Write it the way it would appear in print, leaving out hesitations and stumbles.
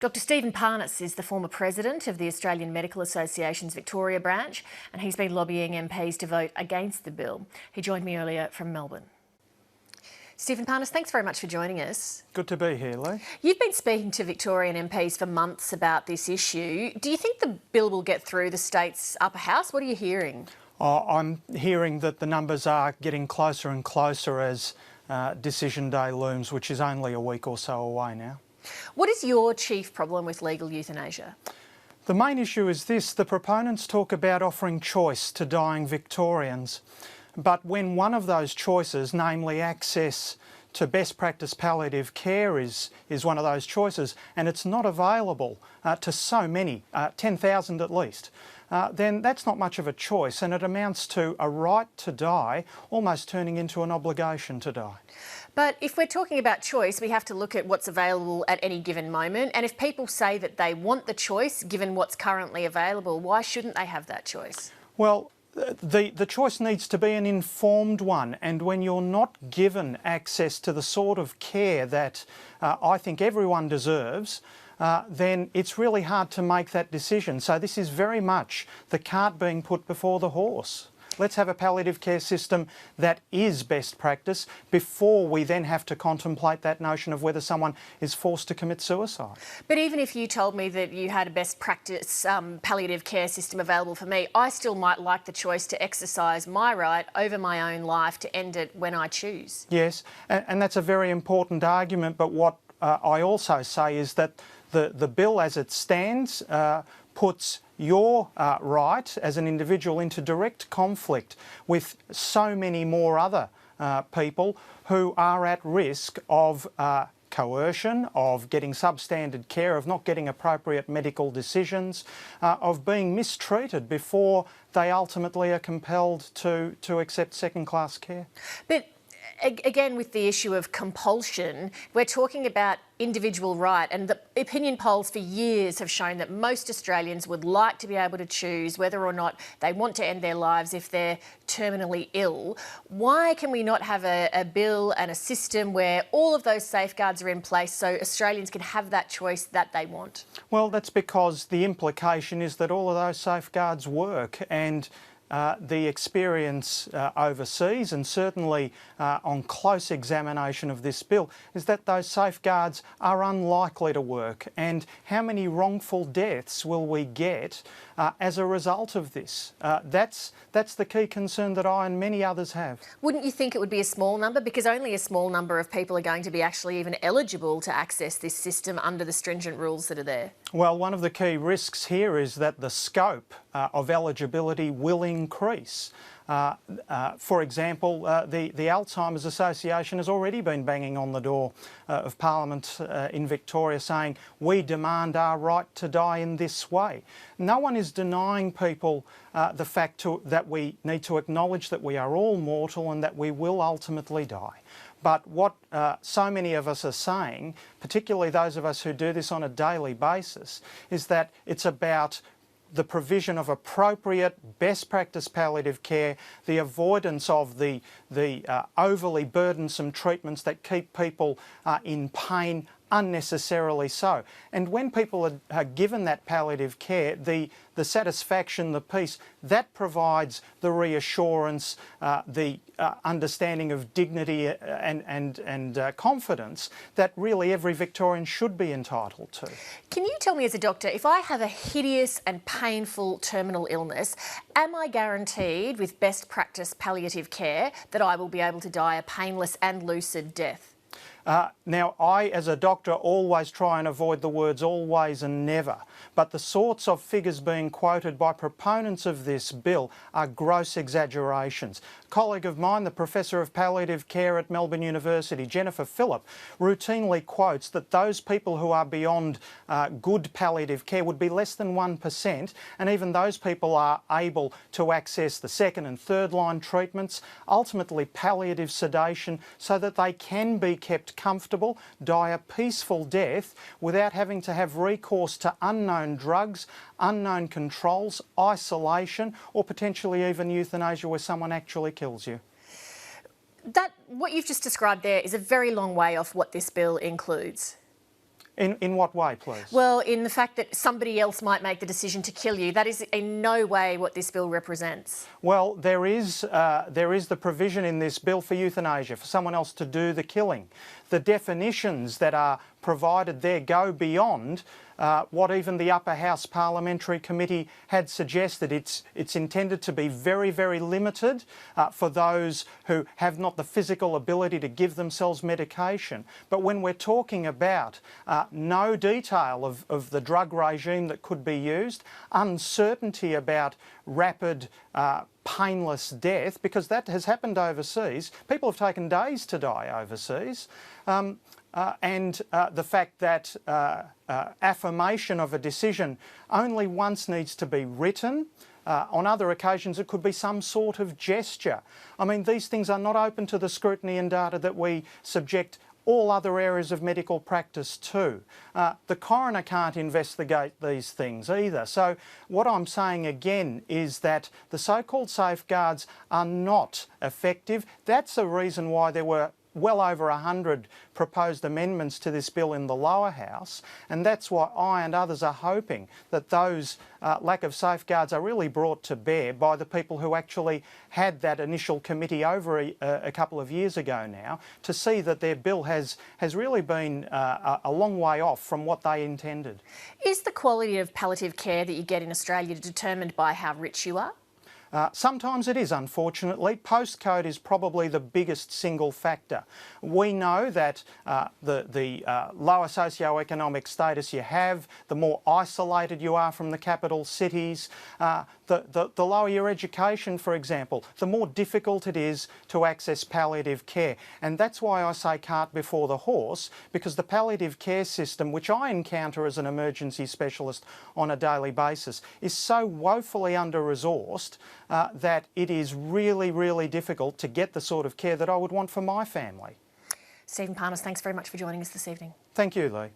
Dr. Stephen Parnis is the former president of the Australian Medical Association's Victoria branch, and he's been lobbying MPs to vote against the bill. He joined me earlier from Melbourne. Stephen Parnis, thanks very much for joining us. Good to be here, Lee. You've been speaking to Victorian MPs for months about this issue. Do you think the bill will get through the state's upper house? What are you hearing? I'm hearing that the numbers are getting closer and closer as decision day looms, which is only a week or so away now. What is your chief problem with legal euthanasia? The main issue is this: the proponents talk about offering choice to dying Victorians. But when one of those choices, namely access to best practice palliative care is one of those choices, and it's not available to so many, 10,000 at least, then that's not much of a choice, and it amounts to a right to die almost turning into an obligation to die. But if we're talking about choice, we have to look at what's available at any given moment. And if people say that they want the choice, given what's currently available, why shouldn't they have that choice? Well, the choice needs to be an informed one, and when you're not given access to the sort of care that I think everyone deserves, then it's really hard to make that decision. So this is very much the cart being put before the horse. Let's have a palliative care system that is best practice before we then have to contemplate that notion of whether someone is forced to commit suicide. But even if you told me that you had a best practice palliative care system available for me, I still might like the choice to exercise my right over my own life to end it when I choose. Yes, and that's a very important argument, but what I also say is that the bill as it stands puts your right as an individual into direct conflict with so many more other people who are at risk of coercion, of getting substandard care, of not getting appropriate medical decisions, of being mistreated before they ultimately are compelled to accept second-class care. But again, with the issue of compulsion, we're talking about individual right, and the opinion polls for years have shown that most Australians would like to be able to choose whether or not they want to end their lives if they're terminally ill. Why can we not have a bill and a system where all of those safeguards are in place so Australians can have that choice that they want? Well, that's because the implication is that all of those safeguards work, and the experience overseas, and certainly on close examination of this bill, is that those safeguards are unlikely to work. And how many wrongful deaths will we get as a result of this? That's the key concern that I and many others have. Wouldn't you think it would be a small number? Because only a small number of people are going to be actually even eligible to access this system under the stringent rules that are there. Well, one of the key risks here is that the scope of eligibility will increase. For example, the Alzheimer's Association has already been banging on the door of Parliament in Victoria saying, we demand our right to die in this way. No one is denying people the fact that we need to acknowledge that we are all mortal and that we will ultimately die. But what so many of us are saying, particularly those of us who do this on a daily basis, is that it's about the provision of appropriate best practice palliative care, the avoidance of the overly burdensome treatments that keep people in pain unnecessarily so. And when people are given that palliative care, the satisfaction, the peace, that provides the reassurance, the understanding of dignity and confidence that really every Victorian should be entitled to. Can you tell me as a doctor, if I have a hideous and painful terminal illness, am I guaranteed with best practice palliative care that I will be able to die a painless and lucid death? Now, I, as a doctor, always try and avoid the words always and never, but the sorts of figures being quoted by proponents of this bill are gross exaggerations. A colleague of mine, the Professor of Palliative Care at Melbourne University, Jennifer Phillip, routinely quotes that those people who are beyond good palliative care would be less than 1%, and even those people are able to access the second and third line treatments, ultimately palliative sedation, so that they can be kept comfortable, die a peaceful death without having to have recourse to unknown drugs, unknown controls, isolation, or potentially even euthanasia where someone actually kills you. What you've just described there is a very long way off what this bill includes. In what way, please? Well, in the fact that somebody else might make the decision to kill you. That is in no way what this bill represents. Well, there is the provision in this bill for euthanasia, for someone else to do the killing. The definitions that are provided there go beyond what even the Upper House Parliamentary Committee had suggested. It's intended to be very, very limited for those who have not the physical ability to give themselves medication. But when we're talking about no detail of the drug regime that could be used, uncertainty about rapid painless death, because that has happened overseas. People have taken days to die overseas. And the fact that affirmation of a decision only once needs to be written. On other occasions it could be some sort of gesture. I mean, these things are not open to the scrutiny and data that we subject all other areas of medical practice to. The coroner can't investigate these things either. So what I'm saying again is that the so-called safeguards are not effective. That's a reason why there were well over 100 proposed amendments to this bill in the lower house, and that's why I and others are hoping that those lack of safeguards are really brought to bear by the people who actually had that initial committee over a couple of years ago now, to see that their bill has really been a long way off from what they intended. Is the quality of palliative care that you get in Australia determined by how rich you are? Sometimes it is, unfortunately. Postcode is probably the biggest single factor. We know that the lower socio-economic status you have, the more isolated you are from the capital cities, the lower your education, for example, the more difficult it is to access palliative care. And that's why I say cart before the horse, because the palliative care system, which I encounter as an emergency specialist on a daily basis, is so woefully under-resourced that it is really, really difficult to get the sort of care that I would want for my family. Stephen Parnis, thanks very much for joining us this evening. Thank you, Lee.